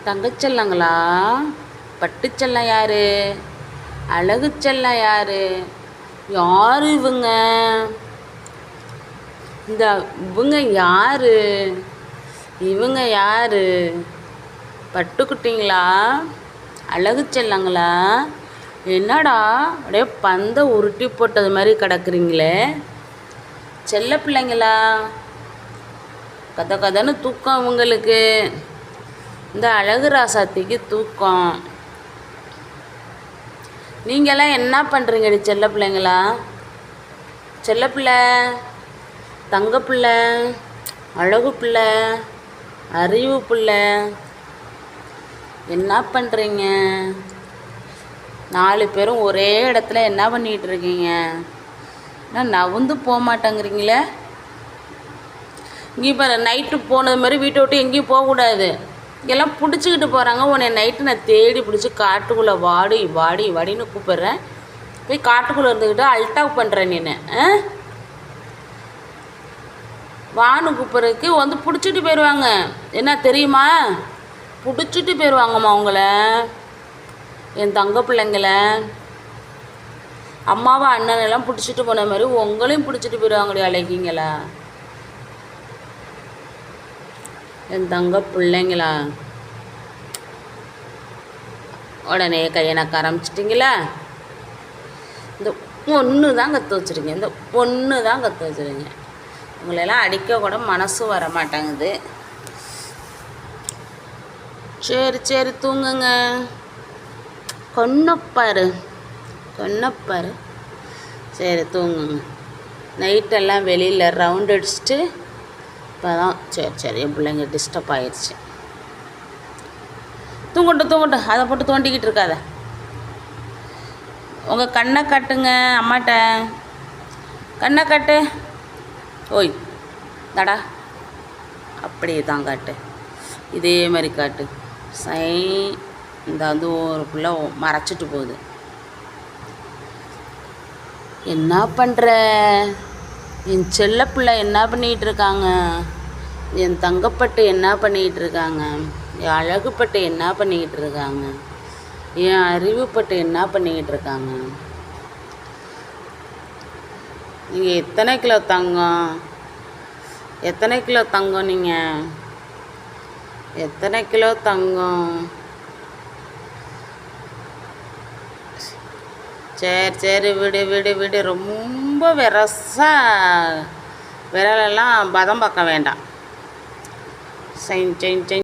தங்கச்செல்லங்களா? பட்டுச்செல்லம் யாரு? அழகு செல்லம் யாரு? யாரு இவங்க? இவங்க யாரு? இவங்க யாரு? பட்டுக்குட்டிங்களா? அழகு செல்லங்களா? என்னடா அப்படியே பந்தை உருட்டி போட்டது மாதிரி கிடக்குறீங்களே. செல்ல பிள்ளைங்களா? கதன்னு தூக்கம் இவங்களுக்கு. இந்த அழகு ராசாத்திக்கு தூக்கம். நீங்களாம் என்ன பண்ணுறீங்கடி செல்ல பிள்ளைங்களா? செல்ல பிள்ளை, தங்க பிள்ளை, அழகு பிள்ளை, அறிவு பிள்ளை, என்ன பண்ணுறீங்க? 4 பேரும் ஒரே இடத்துல என்ன பண்ணிகிட்டு இருக்கீங்க? நான் நவுந்து போக மாட்டேங்கிறீங்களே. இங்கே இப்போ நைட்டு போனது மாதிரி வீட்டை விட்டு எங்கேயும் போகக்கூடாது. இங்கெல்லாம் பிடிச்சிக்கிட்டு போகிறாங்க. உன்னை நைட்டு நான் தேடி பிடிச்சி காட்டுக்குள்ளே வாடி வாடி வாடின்னு கூப்பிட்றேன். போய் காட்டுக்குள்ளே இருந்துக்கிட்டு அல்டாக் பண்ணுறேன். நீ வானு கூப்பிட்றதுக்கு வந்து பிடிச்சிட்டு போயிடுவாங்க. என்ன தெரியுமா? பிடிச்சிட்டு போயிடுவாங்கம்மா உங்கள. என் தங்க பிள்ளைங்கள அம்மாவை அண்ணனெல்லாம் பிடிச்சிட்டு போன மாதிரி உங்களையும் பிடிச்சிட்டு போயிடுவாங்கடி அழகிங்களா. என் தங்க பிள்ளைங்களா, உடனே கையை நான் ஆரம்பிச்சிட்டிங்களா? இந்த ஒன்று தான் கற்று வச்சுருங்க. இந்த ஒன்று தான் கற்று வச்சுருங்க. உங்களெல்லாம் அடிக்க கூட மனசு வர மாட்டேங்குது. சரி சரி தூங்குங்க. கொன்னப்பாரு கொன்னப்பாரு. சரி தூங்குங்க. நைட்டெல்லாம் வெளியில் ரவுண்ட் அடிச்சுட்டு இப்போ தான் சரி என் பிள்ளைங்க டிஸ்டர்ப் ஆயிடுச்சு. தூங்கட்டும். அதை போட்டு தோண்டிக்கிட்டு இருக்காத. உங்கள் கண்ணை காட்டுங்க அம்மாட்ட. கண்ணை காட்டு. ஓய் தடா. அப்படியே தான் காட்டு. இதே மாதிரி காட்டு. சை. இந்த வந்து ஒரு பிள்ளை மறைச்சிட்டு போகுது. என்ன பண்ணுற? என் செல்ல பிள்ளை என்ன பண்ணிகிட்டு இருக்காங்க? என் தங்கப்பட்டு என்ன பண்ணிக்கிட்டு இருக்காங்க? என் அழகுப்பட்டு என்ன பண்ணிக்கிட்டு இருக்காங்க? என் அறிவுப்பட்டு என்ன பண்ணிக்கிட்டு இருக்காங்க? நீங்கள் எத்தனை கிலோ தங்கம்? எத்தனை கிலோ தங்கம்? நீங்கள் எத்தனை கிலோ தங்கம்? சரி விடு. ரொம்ப விரலெல்லாம் பதம் பார்க்க வேண்டாம்.